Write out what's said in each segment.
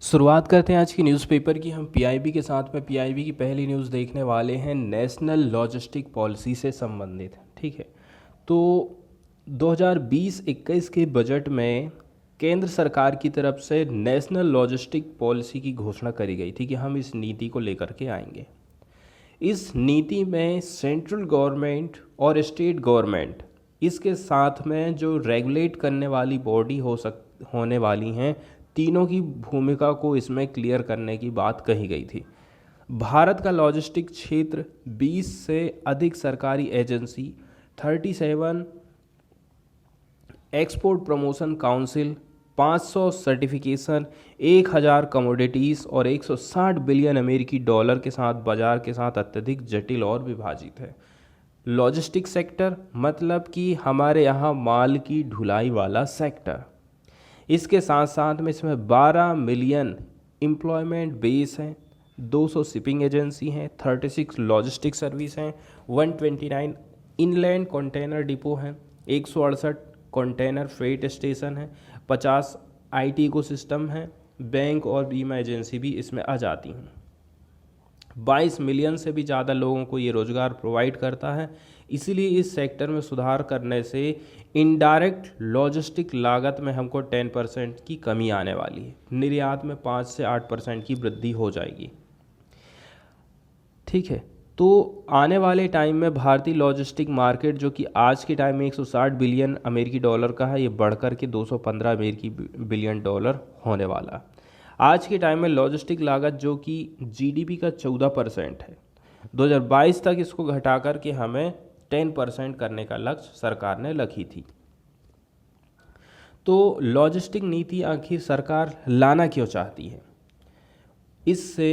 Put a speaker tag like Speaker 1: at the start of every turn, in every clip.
Speaker 1: शुरुआत करते हैं आज की न्यूज़पेपर की। हम पीआईबी के साथ में पीआईबी की पहली न्यूज़ देखने वाले हैं नेशनल लॉजिस्टिक पॉलिसी से संबंधित। ठीक है, तो 2020-21 के बजट में केंद्र सरकार की तरफ से नेशनल लॉजिस्टिक पॉलिसी की घोषणा करी गई थी कि हम इस नीति को लेकर के आएंगे। इस नीति में सेंट्रल गवर्नमेंट और स्टेट गवर्नमेंट इसके साथ में जो रेगुलेट करने वाली बॉडी होने वाली हैं, तीनों की भूमिका को इसमें क्लियर करने की बात कही गई थी। भारत का लॉजिस्टिक क्षेत्र 20 से अधिक सरकारी agency, 37 export promotion council, 500 certification, 1000 commodities और 160 बिलियन अमेरिकी डॉलर के साथ बाजार के साथ अत्यधिक जटिल और विभाजित है। लॉजिस्टिक सेक्टर मतलब कि हमारे यहाँ माल की ढुलाई वाला सेक्टर। इसके साथ साथ में इसमें 12 मिलियन एम्प्लॉयमेंट बेस हैं, 200 शिपिंग एजेंसी हैं, 36 लॉजिस्टिक सर्विस हैं, 129 इनलैंड कंटेनर डिपो हैं, 168 कंटेनर फ्रेट स्टेशन हैं, 50 आईटी इकोसिस्टम हैं, बैंक और बीमा एजेंसी भी इसमें आ जाती हैं। 22 मिलियन से भी ज़्यादा लोगों को ये रोज़गार प्रोवाइड करता है। इसीलिए इस सेक्टर में सुधार करने से इनडायरेक्ट लॉजिस्टिक लागत में हमको 10% की कमी आने वाली है। निर्यात में 5 से 8% की वृद्धि हो जाएगी। ठीक है, तो आने वाले टाइम में भारतीय लॉजिस्टिक मार्केट जो कि आज के टाइम में 160 बिलियन अमेरिकी डॉलर का है, ये बढ़कर के 215 अमेरिकी बिलियन डॉलर होने वाला। आज के टाइम में लॉजिस्टिक लागत जो कि जीडीपी का 14% है, 2022 तक इसको घटा कर के हमें 10% करने का लक्ष्य सरकार ने रखी थी। तो लॉजिस्टिक नीति आखिर सरकार लाना क्यों चाहती है? इससे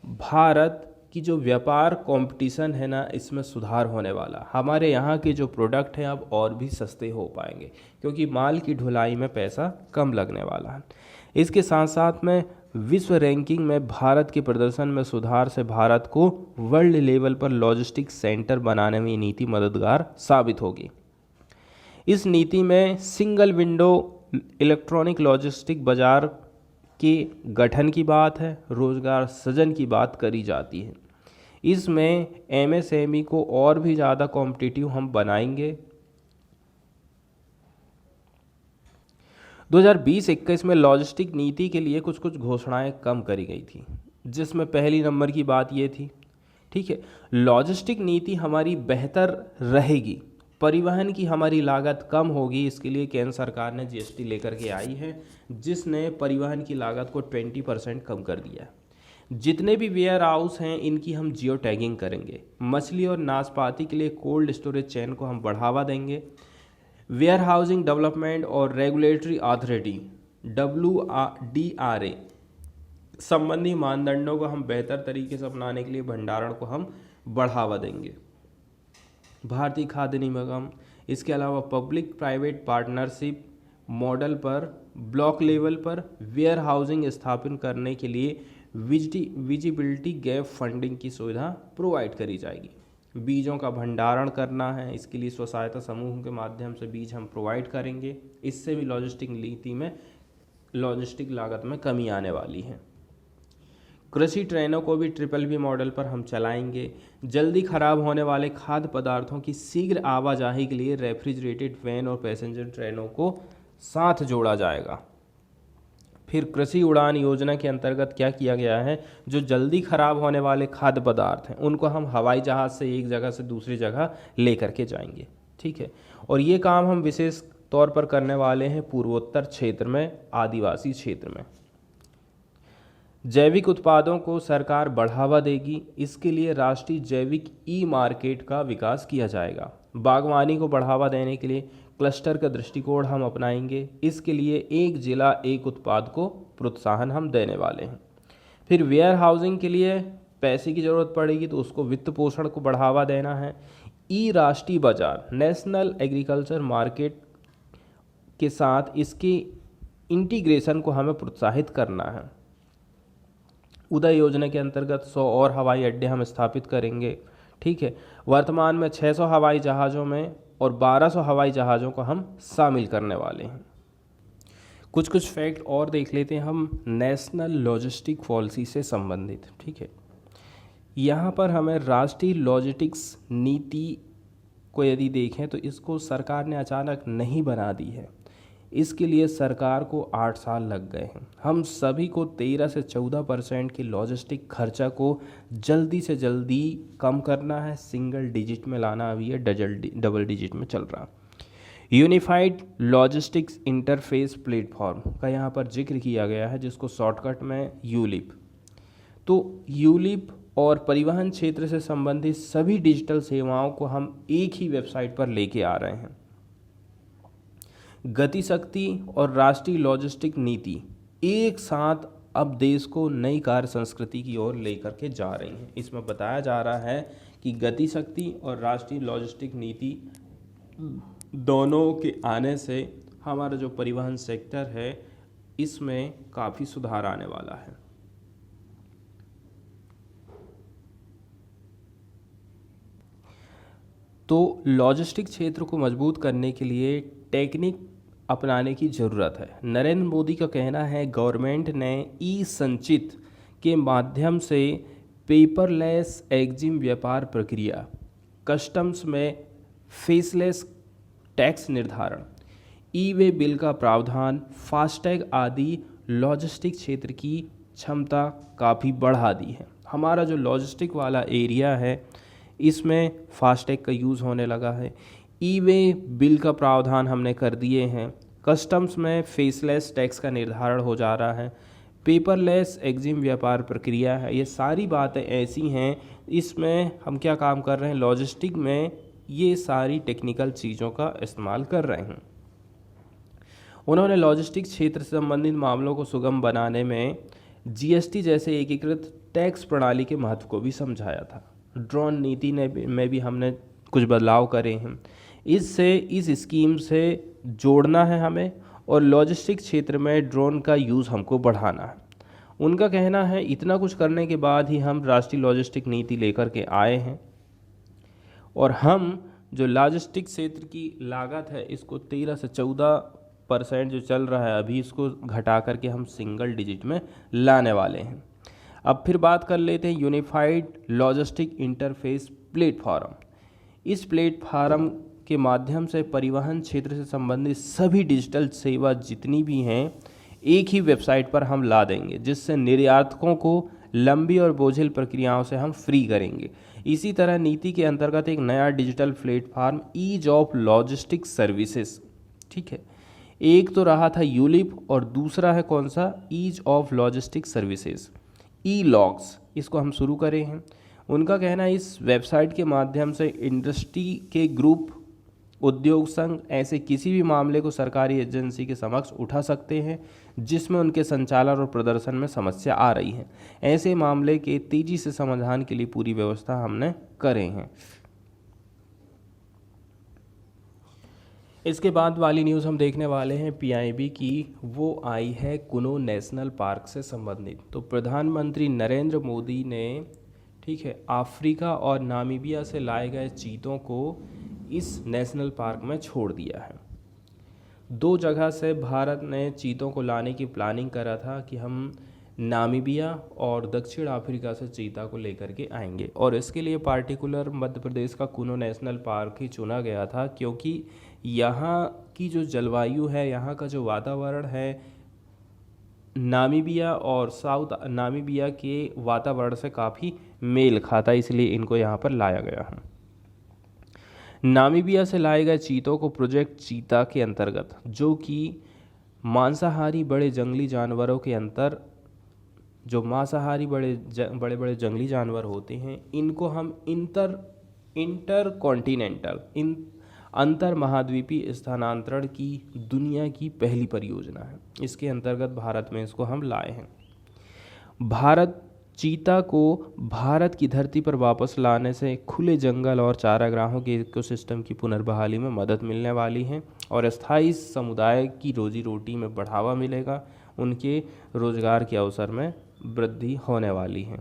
Speaker 1: भारत की जो व्यापार कंपटीशन है ना, इसमें सुधार होने वाला। हमारे यहाँ के जो प्रोडक्ट हैं अब और भी सस्ते हो पाएंगे क्योंकि माल की ढुलाई में पैसा कम लगने वाला है। इसके साथ साथ में विश्व रैंकिंग में भारत के प्रदर्शन में सुधार से भारत को वर्ल्ड लेवल पर लॉजिस्टिक सेंटर बनाने में ये नीति मददगार साबित होगी। इस नीति में सिंगल विंडो इलेक्ट्रॉनिक लॉजिस्टिक बाजार के गठन की बात है, रोजगार सृजन की बात करी जाती है। इसमें एमएसएमई को और भी ज़्यादा कॉम्पिटिटिव हम बनाएंगे। 2020-21 में लॉजिस्टिक नीति के लिए कुछ कुछ घोषणाएं कम करी गई थी, जिसमें पहली नंबर की बात ये थी, ठीक है, लॉजिस्टिक नीति हमारी बेहतर रहेगी, परिवहन की हमारी लागत कम होगी। इसके लिए केंद्र सरकार ने जीएसटी लेकर के आई है, जिसने परिवहन की लागत को 20% कम कर दिया। जितने भी वेयर हाउस हैं इनकी हम जियो टैगिंग करेंगे। मछली और नाशपाती के लिए कोल्ड स्टोरेज चेन को हम बढ़ावा देंगे। वेयर हाउसिंग डेवलपमेंट और रेगुलेटरी अथॉरिटी WDRA संबंधी मानदंडों को हम बेहतर तरीके से अपनाने के लिए भंडारण को हम बढ़ावा देंगे। भारतीय खाद्य निगम इसके अलावा पब्लिक प्राइवेट पार्टनरशिप मॉडल पर ब्लॉक लेवल पर वेयर हाउसिंग स्थापित करने के लिए विजिबिलिटी गैप फंडिंग की सुविधा प्रोवाइड करी जाएगी। बीजों का भंडारण करना है, इसके लिए स्व सहायता समूह के माध्यम से बीज हम प्रोवाइड करेंगे। इससे भी लॉजिस्टिक नीति में लॉजिस्टिक लागत में कमी आने वाली है। कृषि ट्रेनों को भी BBB मॉडल पर हम चलाएंगे। जल्दी खराब होने वाले खाद्य पदार्थों की शीघ्र आवाजाही के लिए रेफ्रिजरेटेड वैन और पैसेंजर ट्रेनों को साथ जोड़ा जाएगा। फिर कृषि उड़ान योजना के अंतर्गत क्या किया गया है, जो जल्दी खराब होने वाले खाद्य पदार्थ हैं उनको हम हवाई जहाज़ से एक जगह से दूसरी जगह ले करके जाएंगे। ठीक है, और ये काम हम विशेष तौर पर करने वाले हैं पूर्वोत्तर क्षेत्र में, आदिवासी क्षेत्र में। जैविक उत्पादों को सरकार बढ़ावा देगी। इसके लिए राष्ट्रीय जैविक मार्केट का विकास किया जाएगा। बागवानी को बढ़ावा देने के लिए क्लस्टर का दृष्टिकोण हम अपनाएंगे। इसके लिए एक जिला एक उत्पाद को प्रोत्साहन हम देने वाले हैं। फिर वेयर हाउसिंग के लिए पैसे की ज़रूरत पड़ेगी, तो उसको वित्त पोषण को बढ़ावा देना है। राष्ट्रीय बाजार नेशनल एग्रीकल्चर मार्केट के साथ इसकी इंटीग्रेशन को हमें प्रोत्साहित करना है। उदय योजना के अंतर्गत 100 और हवाई अड्डे हम स्थापित करेंगे। ठीक है, वर्तमान में 600 हवाई जहाज़ों में और 1200 हवाई जहाज़ों को हम शामिल करने वाले हैं। कुछ कुछ फैक्ट और देख लेते हैं हम नेशनल लॉजिस्टिक पॉलिसी से संबंधित। ठीक है, यहाँ पर हमें राष्ट्रीय लॉजिस्टिक्स नीति को यदि देखें तो इसको सरकार ने अचानक नहीं बना दी है, इसके लिए सरकार को 8 साल लग गए हैं। हम सभी को 13 से 14% की लॉजिस्टिक खर्चा को जल्दी से जल्दी कम करना है, सिंगल डिजिट में लाना अभी है, डबल डिजिट में चल रहा। यूनिफाइड लॉजिस्टिक्स इंटरफेस प्लेटफॉर्म का यहाँ पर जिक्र किया गया है, जिसको शॉर्टकट में यूलिप। तो यूलिप और परिवहन क्षेत्र से संबंधित सभी डिजिटल सेवाओं को हम एक ही वेबसाइट पर लेके आ रहे हैं। गति शक्ति और राष्ट्रीय लॉजिस्टिक नीति एक साथ अब देश को नई कार्य संस्कृति की ओर लेकर के जा रही हैं। इसमें बताया जा रहा है कि गति शक्ति और राष्ट्रीय लॉजिस्टिक नीति दोनों के आने से हमारा जो परिवहन सेक्टर है इसमें काफ़ी सुधार आने वाला है। तो लॉजिस्टिक क्षेत्र को मजबूत करने के लिए टेक्निक अपनाने की ज़रूरत है। नरेंद्र मोदी का कहना है गवर्नमेंट ने ई संचित के माध्यम से पेपरलेस एग्जिम व्यापार प्रक्रिया, कस्टम्स में फेसलेस टैक्स निर्धारण, ई वे बिल का प्रावधान, फास्टैग आदि लॉजिस्टिक क्षेत्र की क्षमता काफ़ी बढ़ा दी है। हमारा जो लॉजिस्टिक वाला एरिया है इसमें फास्टैग का यूज़ होने लगा है, ई वे बिल का प्रावधान हमने कर दिए हैं, कस्टम्स में फेसलेस टैक्स का निर्धारण हो जा रहा है, पेपरलेस एग्जिम व्यापार प्रक्रिया है। ये सारी बातें ऐसी हैं, इसमें हम क्या काम कर रहे हैं, लॉजिस्टिक में ये सारी टेक्निकल चीज़ों का इस्तेमाल कर रहे हैं। उन्होंने लॉजिस्टिक क्षेत्र से संबंधित मामलों को सुगम बनाने में जीएसटी जैसे एकीकृत टैक्स प्रणाली के महत्व को भी समझाया था। ड्रोन नीति में भी हमने कुछ बदलाव करे हैं, इससे इस स्कीम से जोड़ना है हमें और लॉजिस्टिक क्षेत्र में ड्रोन का यूज़ हमको बढ़ाना है। उनका कहना है इतना कुछ करने के बाद ही हम राष्ट्रीय लॉजिस्टिक नीति लेकर के आए हैं और हम जो लॉजिस्टिक क्षेत्र की लागत है इसको 13 से 14% जो चल रहा है अभी, इसको घटा करके हम सिंगल डिजिट में लाने वाले हैं। अब फिर बात कर लेते हैं यूनिफाइड लॉजिस्टिक इंटरफेस प्लेटफॉर्म। इस प्लेटफॉर्म के माध्यम से परिवहन क्षेत्र से संबंधित सभी डिजिटल सेवा जितनी भी हैं एक ही वेबसाइट पर हम ला देंगे, जिससे निर्यातकों को लंबी और बोझिल प्रक्रियाओं से हम फ्री करेंगे। इसी तरह नीति के अंतर्गत एक नया digital platform ease of logistic services, ठीक है, एक तो रहा था यूलिप और दूसरा है कौन सा, ease of logistic services, E logs, इसको हम शुरू करें हैं। उनका कहना है इस वेबसाइट के माध्यम से इंडस्ट्री के ग्रुप, उद्योग संघ ऐसे किसी भी मामले को सरकारी एजेंसी के समक्ष उठा सकते हैं जिसमें उनके संचालन और प्रदर्शन में समस्या आ रही है। ऐसे मामले के तेजी से समाधान के लिए पूरी व्यवस्था हमने करे हैं। इसके बाद वाली न्यूज़ हम देखने वाले हैं पीआईबी की, वो आई है कुनो नेशनल पार्क से संबंधित। तो प्रधानमंत्री नरेंद्र मोदी ने, ठीक है, अफ्रीका और नामीबिया से लाए गए चीतों को इस नेशनल पार्क में छोड़ दिया है। 2 जगह से भारत ने चीतों को लाने की प्लानिंग करा था कि हम नामीबिया और दक्षिण अफ्रीका से चीता को लेकर के आएंगे और इसके लिए पार्टिकुलर मध्य प्रदेश का कुनो नेशनल पार्क ही चुना गया था, क्योंकि यहाँ की जो जलवायु है, यहाँ का जो वातावरण है, नामीबिया और साउथ नामीबिया के वातावरण से काफ़ी मेल खाता, इसलिए इनको यहाँ पर लाया गया है। नामीबिया से लाए गए चीतों को प्रोजेक्ट चीता के अंतर्गत, जो कि मांसाहारी बड़े जंगली जानवरों के जो मांसाहारी बड़े बड़े जंगली जानवर होते हैं, इनको हम इंटर अंतर महाद्वीपीय स्थानांतरण की दुनिया की पहली परियोजना है। इसके अंतर्गत भारत में इसको हम लाए हैं। भारत चीता को भारत की धरती पर वापस लाने से खुले जंगल और चारागाहों के इकोसिस्टम की पुनर्बहाली में मदद मिलने वाली है और स्थायी समुदाय की रोजी रोटी में बढ़ावा मिलेगा, उनके रोजगार के अवसर में वृद्धि होने वाली है।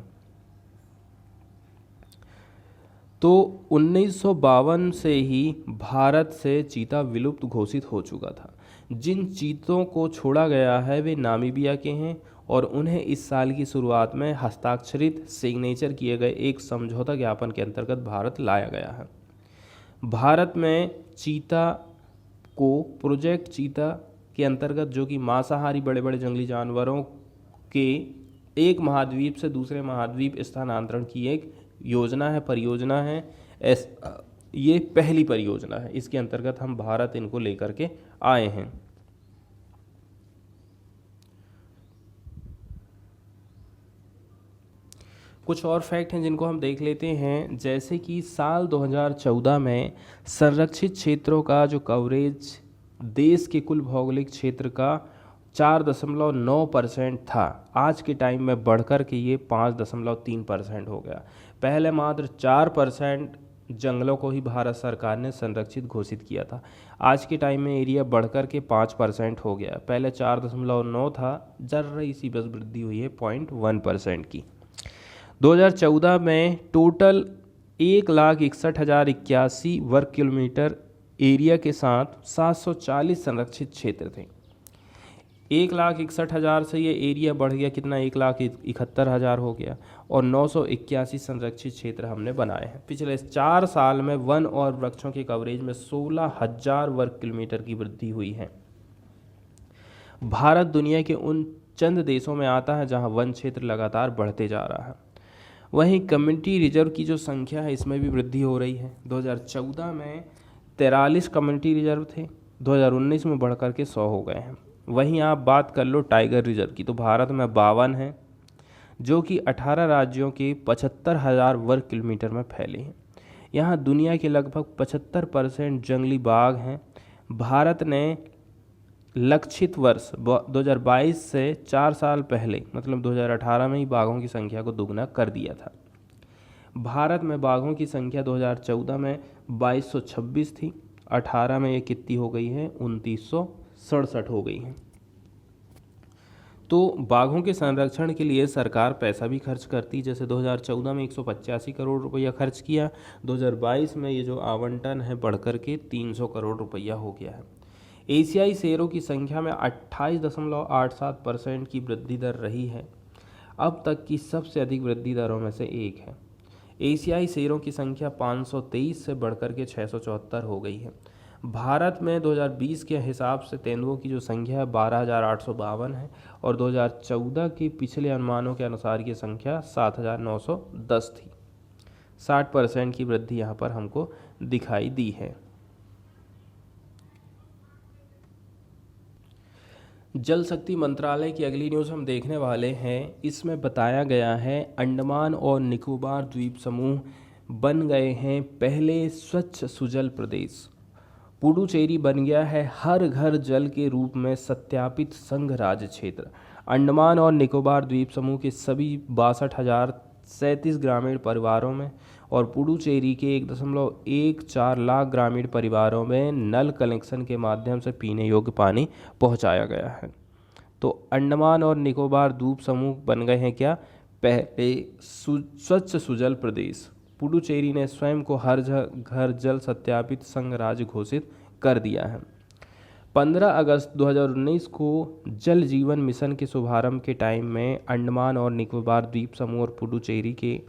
Speaker 1: तो 1952 से ही भारत से चीता विलुप्त घोषित हो चुका था। जिन चीतों को छोड़ा गया है वे नामीबिया के हैं और उन्हें इस साल की शुरुआत में हस्ताक्षरित सिग्नेचर किए गए एक समझौता ज्ञापन के अंतर्गत भारत लाया गया है। भारत में चीता को प्रोजेक्ट चीता के अंतर्गत, जो कि मांसाहारी बड़े बड़े जंगली जानवरों के एक महाद्वीप से दूसरे महाद्वीप स्थानांतरण की एक योजना है, परियोजना है। ये पहली परियोजना है, इसके अंतर्गत हम भारत इनको लेकर के आए हैं। कुछ और फैक्ट हैं जिनको हम देख लेते हैं, जैसे कि साल 2014 में संरक्षित क्षेत्रों का जो कवरेज देश के कुल भौगोलिक क्षेत्र का 4.9% था, आज के टाइम में बढ़कर के ये 5.3% हो गया। पहले मात्र 4% जंगलों को ही भारत सरकार ने संरक्षित घोषित किया था, आज के टाइम में एरिया बढ़कर के 5% हो गया। पहले 4.9 था, जरा सी बस वृद्धि हुई है 0.1% की। 2014 में टोटल 1,61,081 वर्ग किलोमीटर एरिया के साथ 740 संरक्षित क्षेत्र थे। 1,61,000 से ये एरिया बढ़ गया कितना, 1,71,000 हो गया और 981 संरक्षित क्षेत्र हमने बनाए हैं। पिछले 4 साल में वन और वृक्षों के कवरेज में 16,000 वर्ग किलोमीटर की वृद्धि हुई है। भारत दुनिया के उन चंद देशों में आता है जहां वन क्षेत्र लगातार बढ़ते जा रहा है। वहीं कम्युनिटी रिजर्व की जो संख्या है इसमें भी वृद्धि हो रही है। 2014 में 43 कम्युनिटी रिजर्व थे, 2019 में बढ़कर के 100 हो गए हैं। वहीं आप बात कर लो टाइगर रिजर्व की, तो भारत में 52 हैं, जो कि 18 राज्यों के 75,000 वर्ग किलोमीटर में फैले हैं। यहाँ दुनिया के लगभग 75% जंगली बाघ हैं। भारत ने लक्षित वर्ष 2022 से 4 साल पहले, मतलब 2018 में ही बाघों की संख्या को दुगना कर दिया था। भारत में बाघों की संख्या 2014 में 2226 थी, 18 में ये कितनी हो गई है, 2967 हो गई है। तो बाघों के संरक्षण के लिए सरकार पैसा भी खर्च करती, जैसे 2014 में 185 करोड़ रुपया खर्च किया, 2022 में ये जो आवंटन है बढ़कर के 300 करोड़ रुपया हो गया है। एशियाई शेरों की संख्या में 28.87% की वृद्धि दर रही है, अब तक की सबसे अधिक वृद्धि दरों में से एक है। एशियाई शेरों की संख्या 523 से बढ़कर के 674 हो गई है। भारत में 2020 के हिसाब से तेंदुओं की जो संख्या है 12,852 है और 2014 के पिछले अनुमानों के अनुसार ये संख्या 7,910 थी। 60% की वृद्धि यहाँ पर हमको दिखाई दी है। जल शक्ति मंत्रालय की अगली न्यूज़ हम देखने वाले हैं। इसमें बताया गया है अंडमान और निकोबार द्वीप समूह बन गए हैं पहले स्वच्छ सुजल प्रदेश। पुडुचेरी बन गया है हर घर जल के रूप में सत्यापित संघ राज्य क्षेत्र। अंडमान और निकोबार द्वीप समूह के सभी 62,037 ग्रामीण परिवारों में और पुडुचेरी के 1.14 लाख ग्रामीण परिवारों में नल कनेक्शन के माध्यम से पीने योग्य पानी पहुंचाया गया है। तो अंडमान और निकोबार द्वीप समूह बन गए हैं क्या, पहले स्वच्छ सुजल प्रदेश। पुडुचेरी ने स्वयं को हर घर जल सत्यापित संघ राज्य घोषित कर दिया है। 15 अगस्त 2019 को जल जीवन मिशन के शुभारंभ के टाइम में अंडमान और निकोबार द्वीप समूह और पुडुचेरी के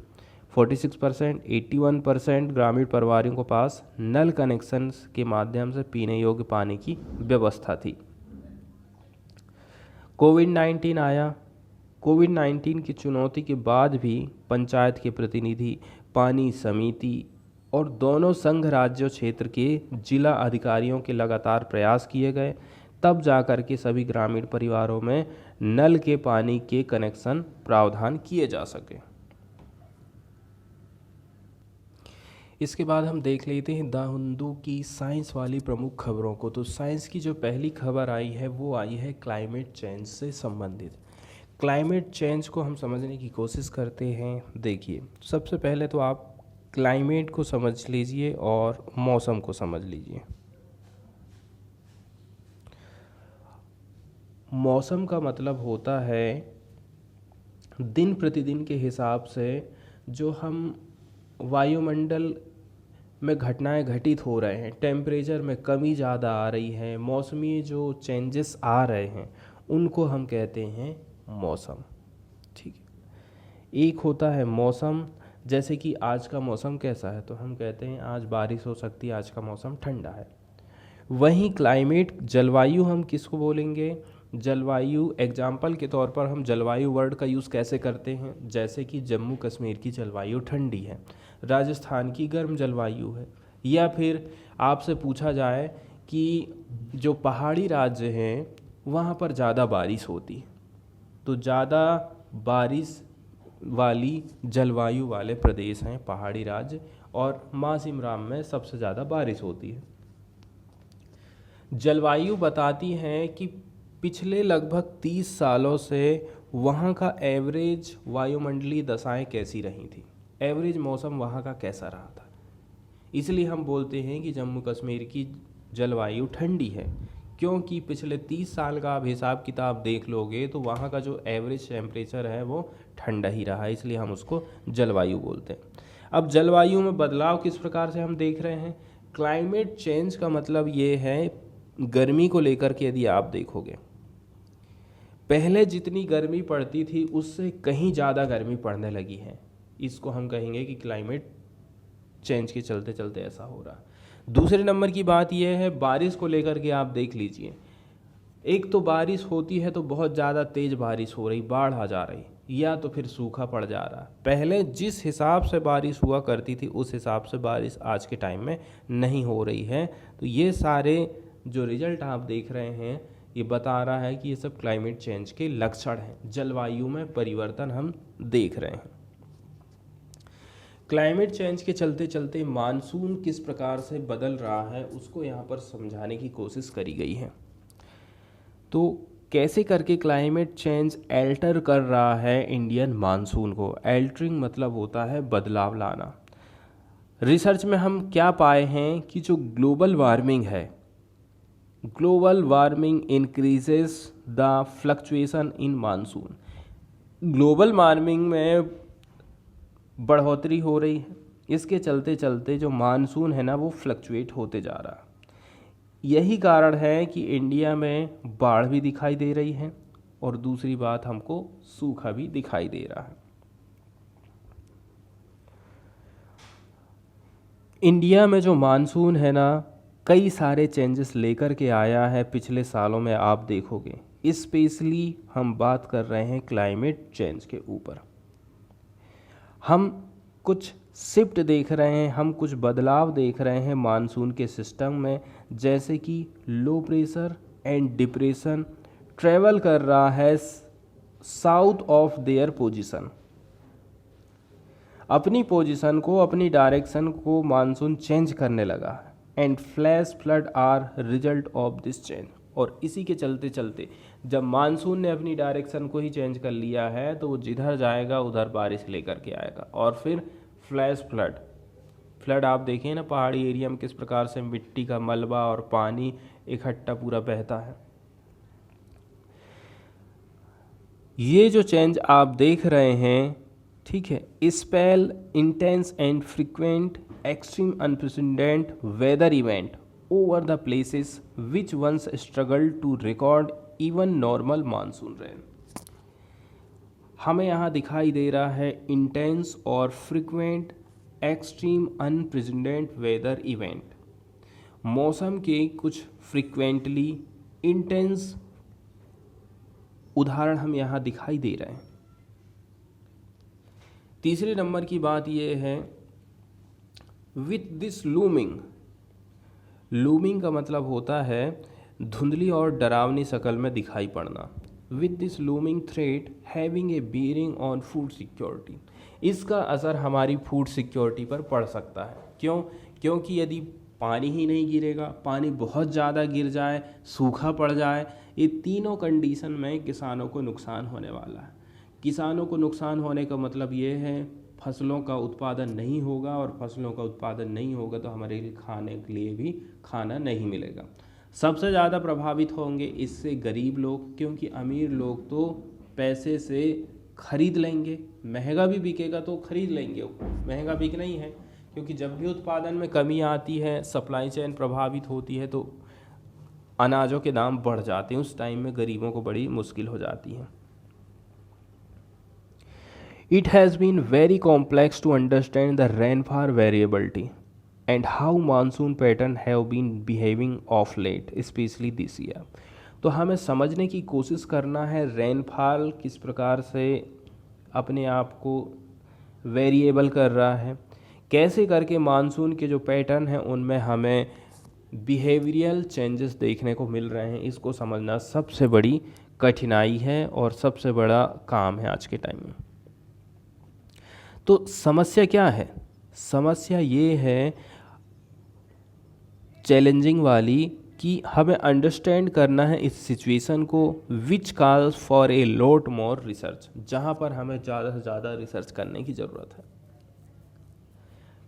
Speaker 1: 46%, 81% ग्रामीण परिवारों के पास नल कनेक्शन के माध्यम से पीने योग्य पानी की व्यवस्था थी। कोविड-19 आया। कोविड-19 की चुनौती के बाद भी पंचायत के प्रतिनिधि, पानी समिति और दोनों संघ राज्य क्षेत्र के जिला अधिकारियों के लगातार प्रयास किए गए, तब जाकर के सभी ग्रामीण परिवारों में नल के पानी के कनेक्शन प्रावधान किए जा सके। इसके बाद हम देख लेते हैं द हिंदू की साइंस वाली प्रमुख खबरों को। तो साइंस की जो पहली खबर आई है वो आई है क्लाइमेट चेंज से संबंधित। क्लाइमेट चेंज को हम समझने की कोशिश करते हैं। देखिए, सबसे पहले तो आप क्लाइमेट को समझ लीजिए और मौसम को समझ लीजिए। मौसम का मतलब होता है दिन प्रतिदिन के हिसाब से जो हम वायुमंडल में घटनाएं घटित हो रहे हैं, टेम्परेचर में कमी ज़्यादा आ रही है, मौसमी जो चेंजेस आ रहे हैं उनको हम कहते हैं मौसम। ठीक है, एक होता है मौसम, जैसे कि आज का मौसम कैसा है, तो हम कहते हैं आज बारिश हो सकती है, आज का मौसम ठंडा है। वहीं क्लाइमेट, जलवायु हम किसको बोलेंगे? जलवायु एग्जाम्पल के तौर पर हम जलवायु वर्ड का यूज़ कैसे करते हैं, जैसे कि जम्मू कश्मीर की जलवायु ठंडी है, राजस्थान की गर्म जलवायु है। या फिर आपसे पूछा जाए कि जो पहाड़ी राज्य हैं वहाँ पर ज़्यादा बारिश होती है, तो ज़्यादा बारिश वाली जलवायु वाले प्रदेश हैं पहाड़ी राज्य, और मासिमराम में सबसे ज़्यादा बारिश होती है। जलवायु बताती है कि पिछले लगभग 30 सालों से वहाँ का एवरेज वायुमंडलीय दशाएं कैसी रही थी, एवरेज मौसम वहाँ का कैसा रहा था। इसलिए हम बोलते हैं कि जम्मू कश्मीर की जलवायु ठंडी है, क्योंकि पिछले 30 साल का आप हिसाब किताब देख लोगे तो वहाँ का जो एवरेज टेम्परेचर है वो ठंडा ही रहा है, इसलिए हम उसको जलवायु बोलते हैं। अब जलवायु में बदलाव किस प्रकार से हम देख रहे हैं? क्लाइमेट चेंज का मतलब ये है, गर्मी को लेकर के यदि आप देखोगे, पहले जितनी गर्मी पड़ती थी उससे कहीं ज़्यादा गर्मी पड़ने लगी है, इसको हम कहेंगे कि क्लाइमेट चेंज के चलते चलते ऐसा हो रहा है। दूसरे नंबर की बात यह है, बारिश को लेकर के आप देख लीजिए, एक तो बारिश होती है तो बहुत ज़्यादा तेज़ बारिश हो रही, बाढ़ आ जा रही, या तो फिर सूखा पड़ जा रहा। पहले जिस हिसाब से बारिश हुआ करती थी उस हिसाब से बारिश आज के टाइम में नहीं हो रही है। तो ये सारे जो रिजल्ट आप देख रहे हैं ये बता रहा है कि ये सब क्लाइमेट चेंज के लक्षण हैं, जलवायु में परिवर्तन हम देख रहे हैं। क्लाइमेट चेंज के चलते चलते मानसून किस प्रकार से बदल रहा है उसको यहाँ पर समझाने की कोशिश करी गई है। तो कैसे करके क्लाइमेट चेंज एल्टर कर रहा है इंडियन मानसून को? एल्टरिंग मतलब होता है बदलाव लाना। रिसर्च में हम क्या पाए हैं कि जो ग्लोबल वार्मिंग है, global warming increases the fluctuation in monsoon. Global warming में बढ़ोतरी हो रही है, इसके चलते चलते जो मानसून है ना वो फ्लक्चुएट होते जा रहा है। यही कारण है कि इंडिया में बाढ़ भी दिखाई दे रही है, और दूसरी बात हमको सूखा भी दिखाई दे रहा है। इंडिया में जो मानसून है ना कई सारे चेंजेस लेकर के आया है पिछले सालों में, आप देखोगे। स्पेशली हम बात कर रहे हैं क्लाइमेट चेंज के ऊपर। हम कुछ शिफ्ट देख रहे हैं, हम कुछ बदलाव देख रहे हैं मानसून के सिस्टम में, जैसे कि low pressure and depression travel कर रहा है साउथ ऑफ देयर पोजीशन। अपनी पोजीशन को, अपनी डायरेक्शन को मानसून चेंज करने लगा, and flash flood are result of this change. और इसी के चलते चलते जब मानसून ने अपनी डायरेक्शन को ही चेंज कर लिया है तो वो जिधर जाएगा उधर बारिश लेकर के आएगा, और फिर फ्लैश फ्लड। फ्लड आप देखें ना पहाड़ी एरिया में किस प्रकार से मिट्टी का मलबा और पानी इकट्ठा पूरा बहता है। ये जो चेंज आप देख रहे हैं, ठीक है, spell intense and frequent extreme unprecedented weather event over the places which once struggle to record even normal monsoon rain. हमें यहाँ दिखाई दे रहा है इंटेंस और frequent extreme unprecedented weather event, मौसम के कुछ फ्रीक्वेंटली इंटेंस उदाहरण हम यहाँ दिखाई दे रहे हैं। तीसरे नंबर की बात यह है, विथ दिस लूमिंग। लूमिंग का मतलब होता है धुंधली और डरावनी शक्ल में दिखाई पड़ना। With this looming threat having a bearing on food security. इसका असर हमारी फूड सिक्योरिटी पर पड़ सकता है। क्यों? क्योंकि यदि पानी ही नहीं गिरेगा, पानी बहुत ज़्यादा गिर जाए, सूखा पड़ जाए, ये तीनों कंडीशन में किसानों को नुकसान होने वाला है। किसानों को नुकसान होने का मतलब ये है फसलों का उत्पादन नहीं होगा, और फसलों का उत्पादन नहीं होगा तो हमारे लिए खाने के लिए भी खाना नहीं मिलेगा। सबसे ज़्यादा प्रभावित होंगे इससे गरीब लोग, क्योंकि अमीर लोग तो पैसे से खरीद लेंगे, महंगा भी बिकेगा तो खरीद लेंगे, महंगा बिकना ही है। क्योंकि जब भी उत्पादन में कमी आती है, सप्लाई चेन प्रभावित होती है, तो अनाजों के दाम बढ़ जाते हैं। उस टाइम में गरीबों को बड़ी मुश्किल हो जाती है। It has been very complex to understand the rainfall variability and how monsoon pattern have been behaving of late, especially this year. तो हमें समझने की कोशिश करना है रेनफॉल किस प्रकार से अपने आप को वेरिएबल कर रहा है, कैसे करके मानसून के जो पैटर्न हैं उनमें हमें बिहेवियरल चेंजेस देखने को मिल रहे हैं। इसको समझना सबसे बड़ी कठिनाई है और सबसे बड़ा काम है आज के टाइम में। तो समस्या क्या है? समस्या ये है चैलेंजिंग वाली कि हमें अंडरस्टैंड करना है इस सिचुएशन को, which calls for a lot more research, जहाँ पर हमें ज़्यादा से ज़्यादा रिसर्च करने की ज़रूरत है।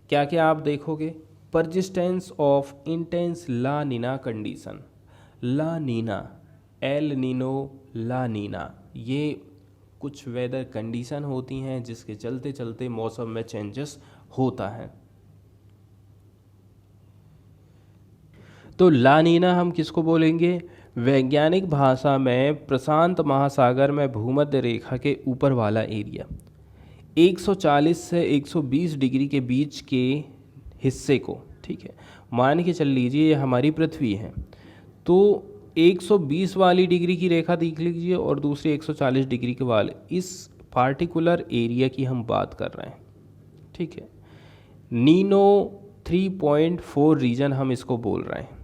Speaker 1: क्या क्या आप देखोगे? Persistence of intense La Nina condition, La Nina, El Nino, La Nina, ये कुछ वेदर कंडीशन होती हैं जिसके चलते चलते मौसम में चेंजेस होता है। तो ला नीना हम किसको बोलेंगे? वैज्ञानिक भाषा में प्रशांत महासागर में भूमध्य रेखा के ऊपर वाला एरिया, 140 से 120 डिग्री के बीच के हिस्से को, ठीक है, मान के चल लीजिए ये हमारी पृथ्वी है, तो 120 वाली डिग्री की रेखा देख लीजिए और दूसरी 140 डिग्री के वाले, इस पार्टिकुलर एरिया की हम बात कर रहे हैं, ठीक है। नीनो 3.4 रीजन हम इसको बोल रहे हैं।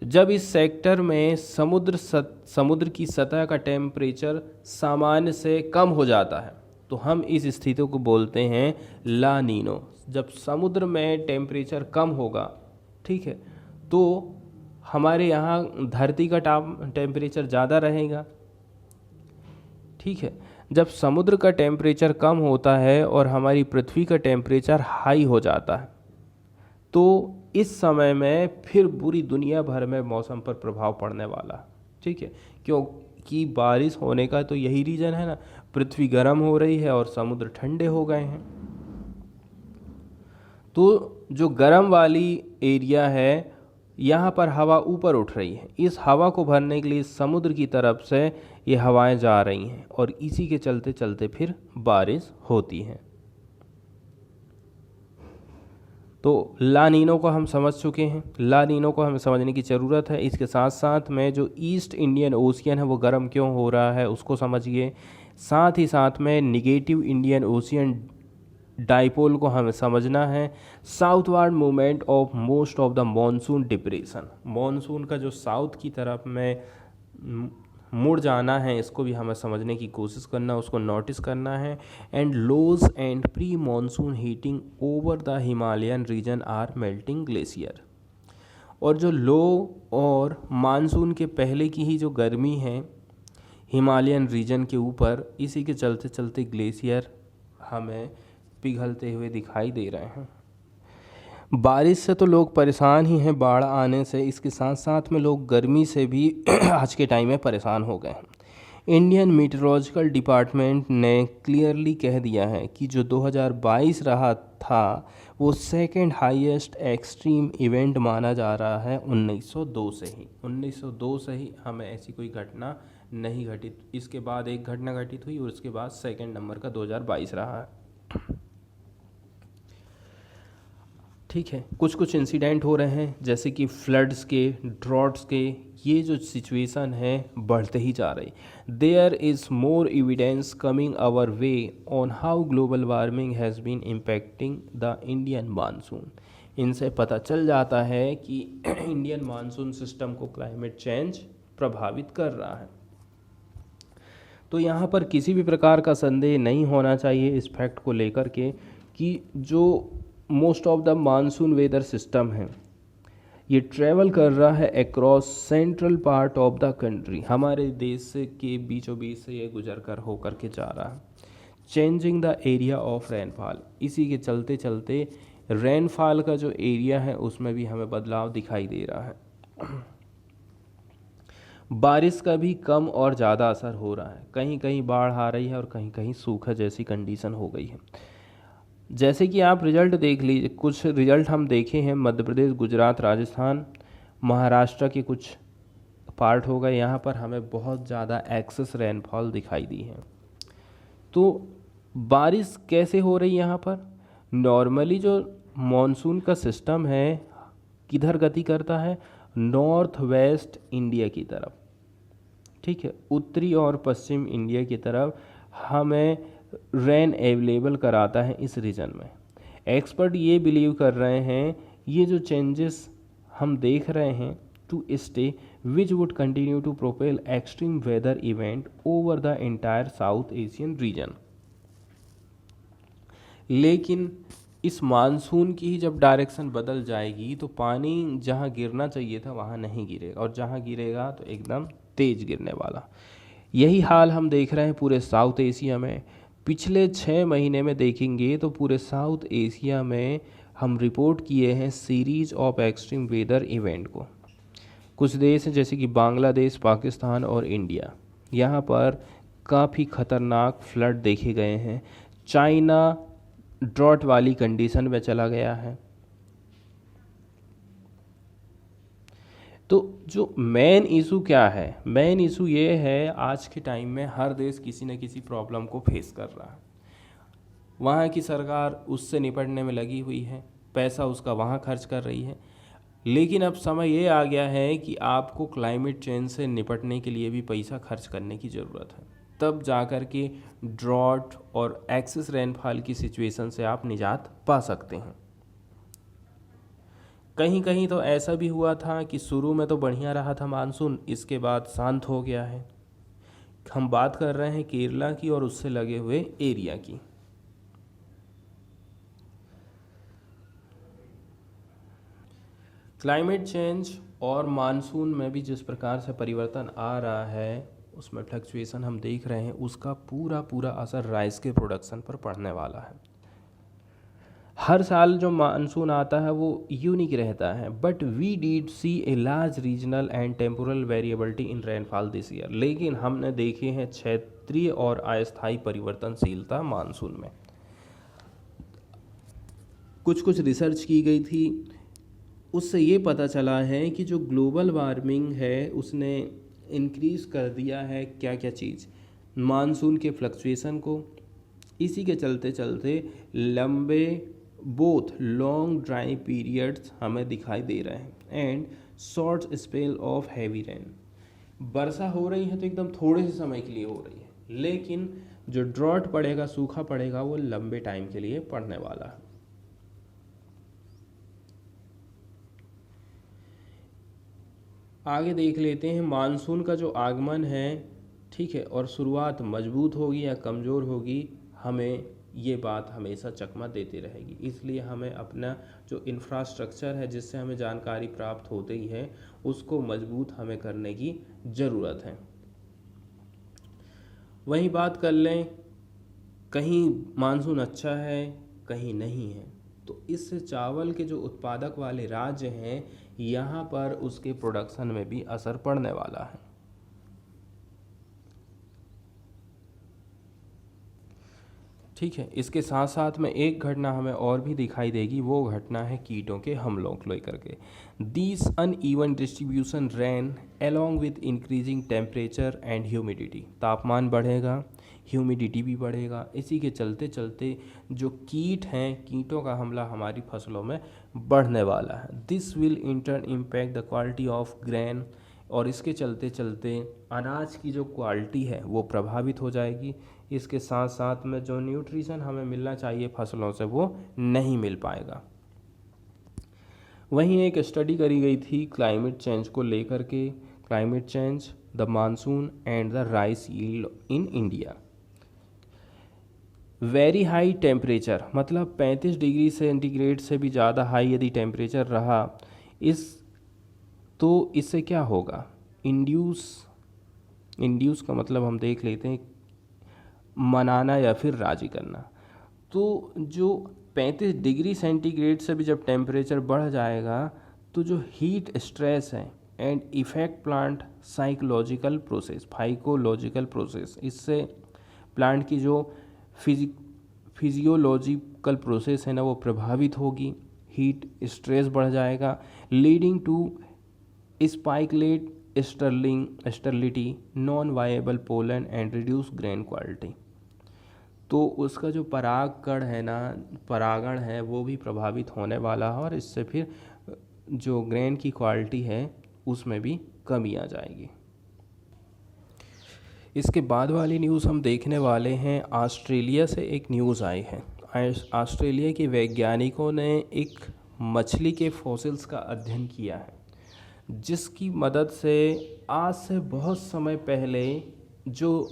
Speaker 1: जब इस सेक्टर में समुद्र की सतह का टेम्परेचर सामान्य से कम हो जाता है तो हम इस स्थिति को बोलते हैं ला नीनो। जब समुद्र में टेम्परेचर कम होगा, ठीक है, तो हमारे यहाँ धरती का टेम्परेचर ज़्यादा रहेगा, ठीक है। जब समुद्र का टेम्परेचर कम होता है और हमारी पृथ्वी का टेम्परेचर हाई हो जाता है तो इस समय में फिर पूरी दुनिया भर में मौसम पर प्रभाव पड़ने वाला, ठीक है, क्योंकि बारिश होने का तो यही रीज़न है ना, पृथ्वी गर्म हो रही है और समुद्र ठंडे हो गए हैं। तो जो गर्म वाली एरिया है यहाँ पर हवा ऊपर उठ रही है, इस हवा को भरने के लिए समुद्र की तरफ से ये हवाएं जा रही हैं और इसी के चलते चलते फिर बारिश होती है। तो ला नीनो को हम समझ चुके हैं, ला नीनो को हमें समझने की ज़रूरत है। इसके साथ साथ में जो ईस्ट इंडियन ओशियन है वो गर्म क्यों हो रहा है उसको समझिए। साथ ही साथ में निगेटिव इंडियन ओशियन डाइपोल को हमें समझना है। Southward movement of most of the monsoon depression, monsoon का जो साउथ की तरफ में मुड़ जाना है इसको भी हमें समझने की कोशिश करना, उसको नोटिस करना है। And lows and pre monsoon heating over the Himalayan region are melting glacier, और जो लो और मानसून के पहले की ही जो गर्मी है हिमालयन रीजन के ऊपर, इसी के चलते चलते ग्लेशियर हमें पिघलते हुए दिखाई दे रहे हैं। बारिश से तो लोग परेशान ही हैं बाढ़ आने से, इसके साथ साथ में लोग गर्मी से भी आज के टाइम में परेशान हो गए हैं। इंडियन मीटरोलॉजिकल डिपार्टमेंट ने क्लियरली कह दिया है कि जो 2022 रहा था वो सेकंड हाईएस्ट एक्सट्रीम इवेंट माना जा रहा है 1902 से ही। 1902 से ही हमें ऐसी कोई घटना नहीं घटित, इसके बाद एक घटना घटित हुई और उसके बाद सेकंड नंबर का 2022 रहा है, ठीक है। कुछ कुछ इंसिडेंट हो रहे हैं जैसे कि फ्लड्स के, ड्रॉट्स के, ये जो सिचुएशन है बढ़ते ही जा रही। There is more evidence coming our way on how global warming has been impacting the Indian monsoon. इनसे पता चल जाता है कि इंडियन मानसून सिस्टम को क्लाइमेट चेंज प्रभावित कर रहा है। तो यहाँ पर किसी भी प्रकार का संदेह नहीं होना चाहिए इस फैक्ट को लेकर के कि जो most of the monsoon weather system है ये ट्रैवल कर रहा है across central part of the country, हमारे देश के बीचों बीच से ये गुजर कर होकर के जा रहा है। Changing the area of rainfall, इसी के चलते चलते रेनफॉल का जो एरिया है उसमें भी हमें बदलाव दिखाई दे रहा है। बारिश का भी कम और ज़्यादा असर हो रहा है, कहीं कहीं बाढ़ आ रही है और कहीं कहीं सूखा जैसी कंडीशन हो गई है। जैसे कि आप रिजल्ट देख लीजिए, कुछ रिजल्ट हम देखे हैं, मध्य प्रदेश, गुजरात, राजस्थान, महाराष्ट्र के कुछ पार्ट हो गए, यहाँ पर हमें बहुत ज़्यादा एक्सेस रेनफॉल दिखाई दी है। तो बारिश कैसे हो रही है यहाँ पर? नॉर्मली जो मॉनसून का सिस्टम है किधर गति करता है? नॉर्थ वेस्ट इंडिया की तरफ, ठीक है, उत्तरी और पश्चिम इंडिया की तरफ हमें रेन अवेलेबल कराता है इस रीजन में। एक्सपर्ट ये बिलीव कर रहे हैं ये जो चेंजेस हम देख रहे हैं to stay which would continue to propel extreme weather event over the entire South Asian region. लेकिन इस मानसून की ही जब डायरेक्शन बदल जाएगी तो पानी जहाँ गिरना चाहिए था वहाँ नहीं गिरेगा, और जहाँ गिरेगा तो एकदम तेज गिरने वाला। यही हाल हम देख रहे हैं पूरे साउथ एशिया में। पिछले 6 महीने में देखेंगे तो पूरे साउथ एशिया में हम रिपोर्ट किए हैं series of extreme weather event को। कुछ देश हैं जैसे कि बांग्लादेश, पाकिस्तान और इंडिया, यहाँ पर काफ़ी ख़तरनाक फ्लड देखे गए हैं। चाइना ड्रॉट वाली कंडीशन में चला गया है। तो जो मेन इशू क्या है? मेन इशू ये है आज के टाइम में हर देश किसी न किसी प्रॉब्लम को फेस कर रहा है। वहाँ की सरकार उससे निपटने में लगी हुई है, पैसा उसका वहाँ खर्च कर रही है। लेकिन अब समय ये आ गया है कि आपको क्लाइमेट चेंज से निपटने के लिए भी पैसा खर्च करने की ज़रूरत है, तब जाकर के ड्रॉट और एक्सेस रेनफॉल की सिचुएशन से आप निजात पा सकते हैं। कहीं कहीं तो ऐसा भी हुआ था कि शुरू में तो बढ़िया रहा था मानसून, इसके बाद शांत हो गया है। हम बात कर रहे हैं केरला की और उससे लगे हुए एरिया की। क्लाइमेट चेंज और मानसून में भी जिस प्रकार से परिवर्तन आ रहा है, उसमें फ्लक्चुएशन हम देख रहे हैं, उसका पूरा पूरा असर राइस के प्रोडक्शन पर पड़ने वाला है। हर साल जो मानसून आता है वो यूनिक रहता है, but we did see a large regional and temporal variability in rainfall this year. लेकिन हमने देखे हैं क्षेत्रीय और अस्थायी परिवर्तनशीलता मानसून में। कुछ रिसर्च की गई थी, उससे ये पता चला है कि जो ग्लोबल वार्मिंग है उसने इंक्रीज़ कर दिया है क्या क्या चीज़, मानसून के फ्लक्चुएशन को। इसी के चलते चलते लंबे बोथ लॉन्ग ड्राई पीरियड्स हमें दिखाई दे रहे हैं and short spell of heavy rain. वर्षा हो रही है तो एकदम थोड़े से समय के लिए हो रही है, लेकिन जो ड्रॉट पड़ेगा, सूखा पड़ेगा, वो लंबे टाइम के लिए पड़ने वाला है। आगे देख लेते हैं मानसून का जो आगमन है, ठीक है, और शुरुआत मजबूत होगी या कमज़ोर होगी, हमें ये बात हमेशा चकमा देती रहेगी। इसलिए हमें अपना जो इंफ्रास्ट्रक्चर है जिससे हमें जानकारी प्राप्त होती है उसको मजबूत हमें करने की ज़रूरत है। वही बात कर लें, कहीं मानसून अच्छा है कहीं नहीं है, तो इससे चावल के जो उत्पादक वाले राज्य हैं यहाँ पर उसके प्रोडक्शन में भी असर पड़ने वाला है। ठीक है, इसके साथ साथ में एक घटना हमें और भी दिखाई देगी, वो घटना है कीटों के हमलों को लेकर के। This uneven distribution rain along with increasing temperature and humidity, तापमान बढ़ेगा, ह्यूमिडिटी भी बढ़ेगा। इसी के चलते चलते जो कीट हैं, कीटों का हमला हमारी फसलों में बढ़ने वाला है। This will in turn impact the quality of grain, और इसके चलते चलते अनाज की जो क्वालिटी है वो प्रभावित हो जाएगी। इसके साथ साथ में जो न्यूट्रिशन हमें मिलना चाहिए फसलों से वो नहीं मिल पाएगा। वहीं एक स्टडी करी गई थी क्लाइमेट चेंज को लेकर के, climate change, the monsoon and the rice yield in India. Very high temperature मतलब 35 डिग्री सेंटीग्रेड से भी ज़्यादा हाई यदि टेम्परेचर रहा, तो इससे क्या होगा? इंड्यूस का मतलब हम देख लेते हैं मनाना या फिर राजी करना। तो जो 35 डिग्री सेंटीग्रेड से भी जब टेम्परेचर बढ़ जाएगा तो जो हीट स्ट्रेस है एंड इफेक्ट प्लांट फाइकोलॉजिकल प्रोसेस, इससे प्लांट की जो फिजियोलॉजिकल प्रोसेस है ना वो प्रभावित होगी, हीट स्ट्रेस बढ़ जाएगा, leading to spikelet sterility, non viable pollen and reduce grain quality. तो उसका जो परागकण है ना, परागण है, वो भी प्रभावित होने वाला है और इससे फिर जो ग्रेन की क्वालिटी है उसमें भी कमी आ जाएगी। इसके बाद वाली न्यूज़ हम देखने वाले हैं, ऑस्ट्रेलिया से एक न्यूज़ आई है। ऑस्ट्रेलिया के वैज्ञानिकों ने एक मछली के फॉसिल्स का अध्ययन किया है, जिसकी मदद से आज से बहुत समय पहले जो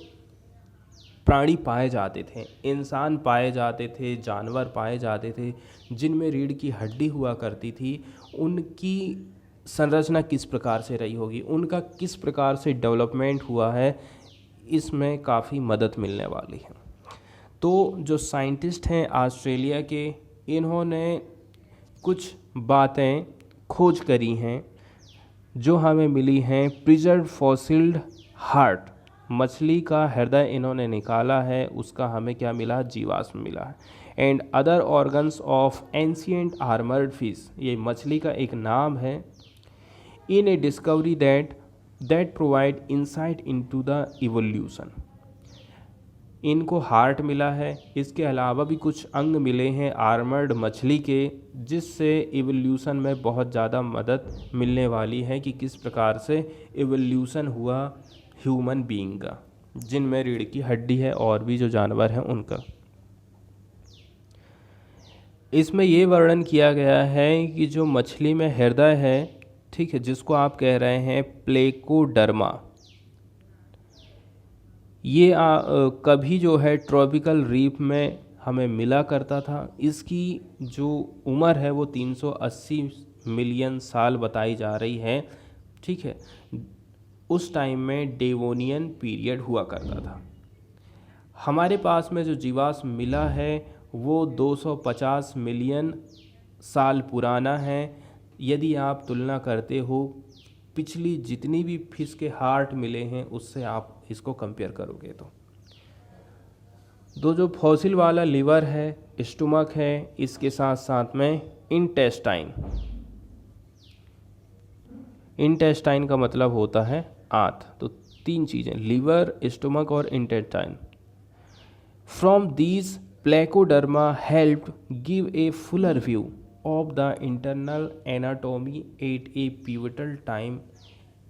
Speaker 1: प्राणी पाए जाते थे, इंसान पाए जाते थे, जानवर पाए जाते थे, जिनमें रीढ़ की हड्डी हुआ करती थी, उनकी संरचना किस प्रकार से रही होगी, उनका किस प्रकार से डेवलपमेंट हुआ है, इसमें काफ़ी मदद मिलने वाली है। तो जो साइंटिस्ट हैं ऑस्ट्रेलिया के, इन्होंने कुछ बातें खोज करी हैं जो हमें मिली हैं। प्रिजर्व फॉसिल्ड हार्ट, मछली का हृदय इन्होंने निकाला है, उसका हमें क्या मिला, जीवाश्म मिला है। And other organs of ancient armoured fish, ये मछली का एक नाम है। In a discovery that provide insight into the evolution, इनको हार्ट मिला है, इसके अलावा भी कुछ अंग मिले हैं आर्मर्ड मछली के, जिससे इवोल्यूशन में बहुत ज़्यादा मदद मिलने वाली है कि किस प्रकार से इवोल्यूशन हुआ ह्यूमन बीइंग का, जिनमें रीढ़ की हड्डी है और भी जो जानवर हैं उनका। इसमें ये वर्णन किया गया है कि जो मछली में हृदय है, ठीक है, जिसको आप कह रहे हैं प्लेकोडर्मा, ये कभी जो है ट्रॉपिकल रीफ में हमें मिला करता था। इसकी जो उम्र है वो 380 मिलियन साल बताई जा रही है, ठीक है। उस टाइम में डेवोनियन पीरियड हुआ करता था। हमारे पास में जो जीवाश्म मिला है वो 250 मिलियन साल पुराना है। यदि आप तुलना करते हो पिछली जितनी भी फिश के हार्ट मिले हैं उससे आप इसको कंपेयर करोगे तो जो फॉसिल वाला लिवर है, स्टमक है, इसके साथ साथ में इंटेस्टाइन का मतलब होता है आंत। तो तीन चीज़ें, लिवर, स्टमक और intestine. From these placoderma helped give a fuller view of the internal anatomy at a pivotal time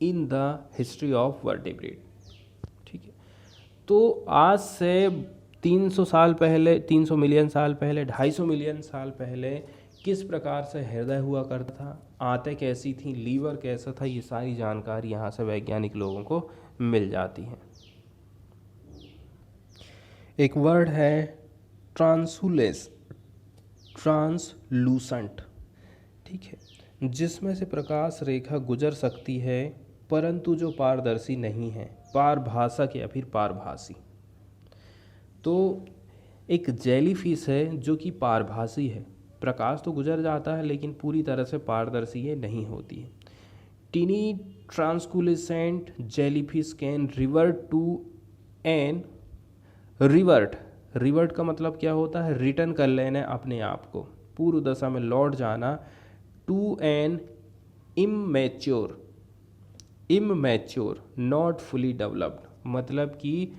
Speaker 1: in the history of vertebrate, ठीक है। तो आज से 300 साल पहले, 300 मिलियन साल पहले, 250 मिलियन साल पहले किस प्रकार से हृदय हुआ करता था, आंतें कैसी थी, लीवर कैसा था, ये सारी जानकारी यहाँ से वैज्ञानिक लोगों को मिल जाती है। एक वर्ड है ट्रांसलूसेंट, ठीक है, जिसमें से प्रकाश रेखा गुजर सकती है परंतु जो पारदर्शी नहीं है, पारभासक या फिर पारभासी। तो एक जेलीफिश है जो कि पारभासी है, प्रकाश तो गुजर जाता है लेकिन पूरी तरह से पारदर्शी ये नहीं होती है। Tiny translucent jellyfish can revert का मतलब क्या होता है, रिटर्न कर लेना अपने आप को, पूर्व दशा में लौट जाना, to an immature not fully developed, मतलब कि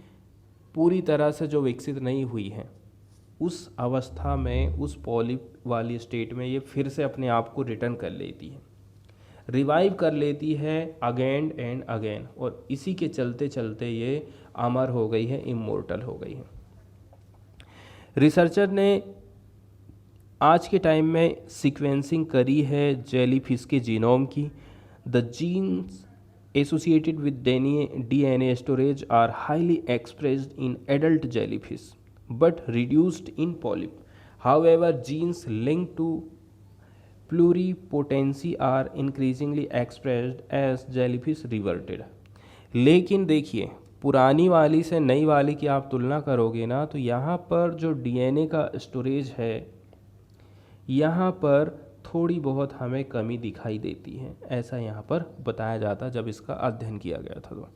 Speaker 1: पूरी तरह से जो विकसित नहीं हुई है उस अवस्था में, उस पॉलिप वाली स्टेट में ये फिर से अपने आप को रिटर्न कर लेती है, रिवाइव कर लेती है अगेन एंड अगेन, और इसी के चलते चलते ये अमर हो गई है, इमोर्टल हो गई है। रिसर्चर ने आज के टाइम में सीक्वेंसिंग करी है जेलीफिश के जीनोम की। The genes associated with DNA storage are highly expressed in adult jellyfish but reduced in polyp. However, genes linked to pluripotency are increasingly expressed as jellyfish reverted. लेकिन देखिए, पुरानी वाली से नई वाली की आप तुलना करोगे ना, तो यहाँ पर जो DNA का स्टोरेज है, यहाँ पर थोड़ी बहुत हमें कमी दिखाई देती है, ऐसा यहाँ पर बताया जाता जब इसका अध्ययन किया गया था। तो